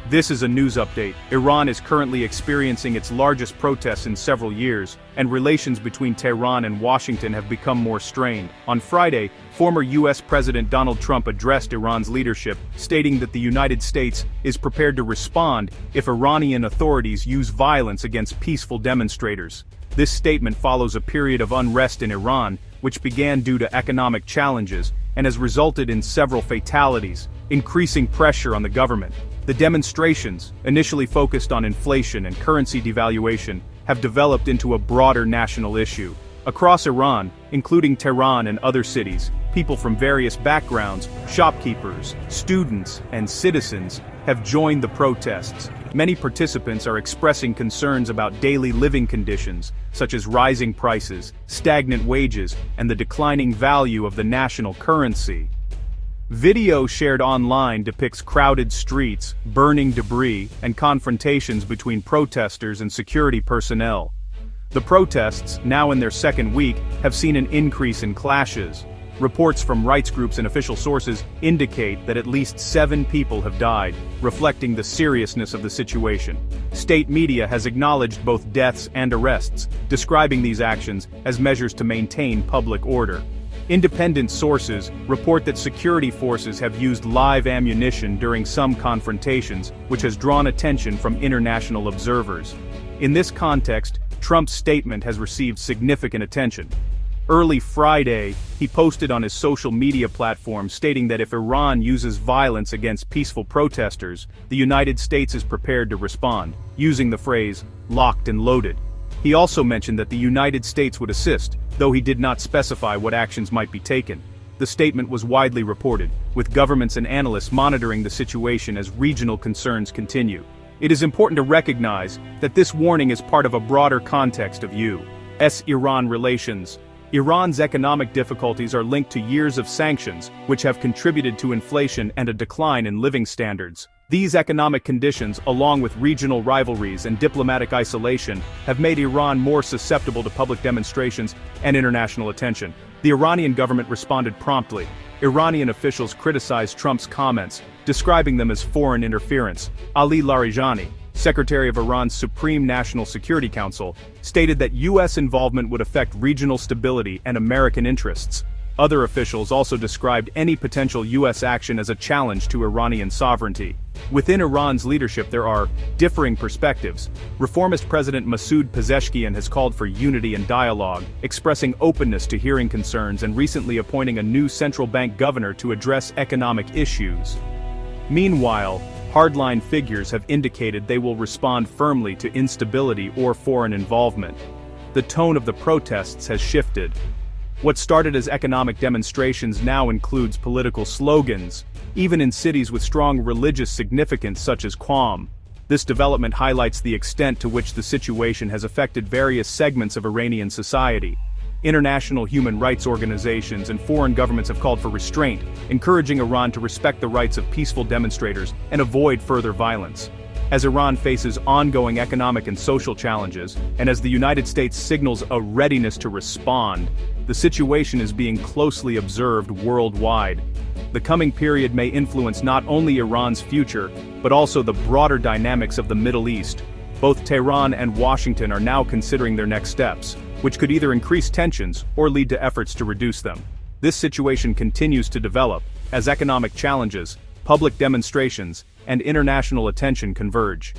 This is a news update. Iran is currently experiencing its largest protests in several years, and relations between Tehran and Washington have become more strained. On Friday, former U.S. President Donald Trump addressed Iran's leadership, stating that the United States is prepared to respond if Iranian authorities use violence against peaceful demonstrators. This statement follows a period of unrest in Iran, which began due to economic challenges and has resulted in several fatalities, increasing pressure on the government. The demonstrations, initially focused on inflation and currency devaluation, have developed into a broader national issue. Across Iran, including Tehran and other cities, people from various backgrounds, shopkeepers, students, and citizens, have joined the protests. Many participants are expressing concerns about daily living conditions, such as rising prices, stagnant wages, and the declining value of the national currency. Video shared online depicts crowded streets, burning debris, and confrontations between protesters and security personnel. The protests, now in their second week, have seen an increase in clashes. Reports from rights groups and official sources indicate that at least 7 people have died, reflecting the seriousness of the situation. State media has acknowledged both deaths and arrests, describing these actions as measures to maintain public order. Independent sources report that security forces have used live ammunition during some confrontations, which has drawn attention from international observers. In this context, Trump's statement has received significant attention. Early Friday, he posted on his social media platform stating that if Iran uses violence against peaceful protesters, the United States is prepared to respond, using the phrase, "locked and loaded." He also mentioned that the United States would assist, though he did not specify what actions might be taken. The statement was widely reported, with governments and analysts monitoring the situation as regional concerns continue. It is important to recognize that this warning is part of a broader context of U.S.-Iran relations. Iran's economic difficulties are linked to years of sanctions, which have contributed to inflation and a decline in living standards. These economic conditions, along with regional rivalries and diplomatic isolation, have made Iran more susceptible to public demonstrations and international attention. The Iranian government responded promptly. Iranian officials criticized Trump's comments, describing them as foreign interference. Ali Larijani, Secretary of Iran's Supreme National Security Council, stated that U.S. involvement would affect regional stability and American interests. Other officials also described any potential U.S. action as a challenge to Iranian sovereignty. Within Iran's leadership there are differing perspectives. Reformist President Masoud Pezeshkian has called for unity and dialogue, expressing openness to hearing concerns and recently appointing a new central bank governor to address economic issues. Meanwhile, hardline figures have indicated they will respond firmly to instability or foreign involvement. The tone of the protests has shifted. What started as economic demonstrations now includes political slogans, even in cities with strong religious significance such as Qom. This development highlights the extent to which the situation has affected various segments of Iranian society. International human rights organizations and foreign governments have called for restraint, encouraging Iran to respect the rights of peaceful demonstrators and avoid further violence. As Iran faces ongoing economic and social challenges, and as the United States signals a readiness to respond, the situation is being closely observed worldwide. The coming period may influence not only Iran's future, but also the broader dynamics of the Middle East. Both Tehran and Washington are now considering their next steps, which could either increase tensions or lead to efforts to reduce them. This situation continues to develop as economic challenges, public demonstrations, and international attention converge.